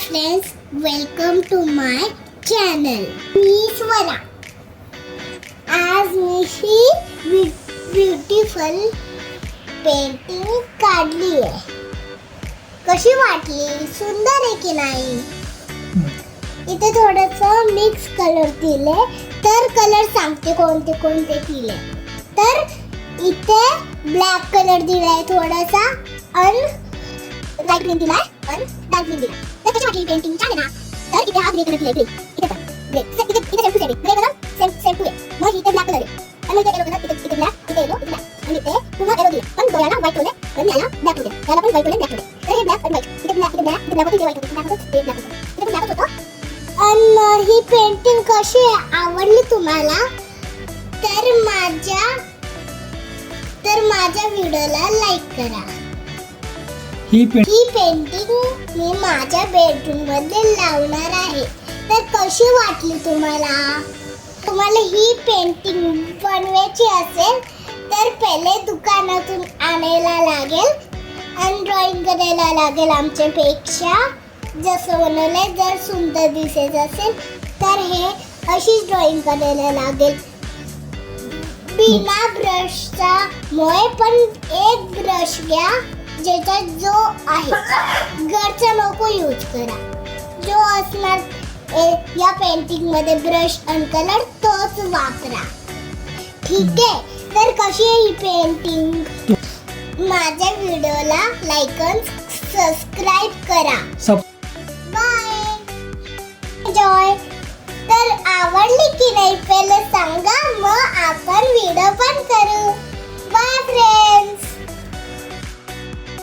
friends, welcome to my channel. मी स्वरा. आज मी beautiful painting काढली आहे. कशी वाटली? सुंदर आहे की नाही? इथे थोडंसं मिक्स कलर दिले, तर कलर सांगते कोणते कोणते दिले. तर इथे ब्लॅक कलर दिलाय थोडासा आणि लाईट ग्रीन दिलाय आणि डार्क ग्रीन दिलाय. तर कशी वाटली पेंटिंग? छान आहे ना? तर इथे हा ग्रे कलर दिलाय, ग्रे. इथे पण ग्रे. इथे सेम टू सेम आहे. ग्रे कलर सेम टू आहे. मग इथे ब्लॅक कलर आहे. आणि इथे येलो कलर, इथे ब्लॅक, इथे येलो, इथे ब्लॅक. आणि इथे पुन्हा येलो दिलाय. पण डोळ्याला व्हाईट ठेवले आणि याला ब्लॅक ठेवले. याला पण व्हाईट ठेवले, ब्लॅक ठेवले. तर हे ब्लॅक आणि व्हाईट. इथे ब्लॅक, इथे ब्लॅक, इथे ब्लॅक होतं, इथे व्हाईट होतं. ब्लॅक होतं, इथे ब्लॅक होतं. इथे पण ब्लॅकच होतं. आणि ही पेंटिंग कशी आवडली तुम्हाला? तर माझ्या व्हिडिओला लाईक करा. ही पेंटिंग मी माझ्या बेडरूम मध्ये लावणार आहे. तर कशी वाटली तुम्हाला? तुम्हाला ही पेंटिंग बनवायची असेल तर पहिले दुकानातून आणायला लागेल आणि ड्रॉइंग करायला लागेल आमच्यापेक्षा. जसं बनवलंय, जर सुंदर दिसत असेल तर हे अशीच ड्रॉइंग करायला लागेल. बिना ब्रशचा मुळे पण एक ब्रश घ्या ज्याच्यात जो आहे, घरचा नको यूज करा. जो असणार या पेंटिंग मध्ये ब्रश आणि कलर तोच वापरा. ठीक आहे? तर कशी आहे ही पेंटिंग? माझ्या व्हिडिओला लाईक आणि सबस्क्राईब करा. बाय. एन्जॉय. तर आवडली की नाही पहिले सांगा, मग आपण व्हिडिओ पण करू. Bye friends.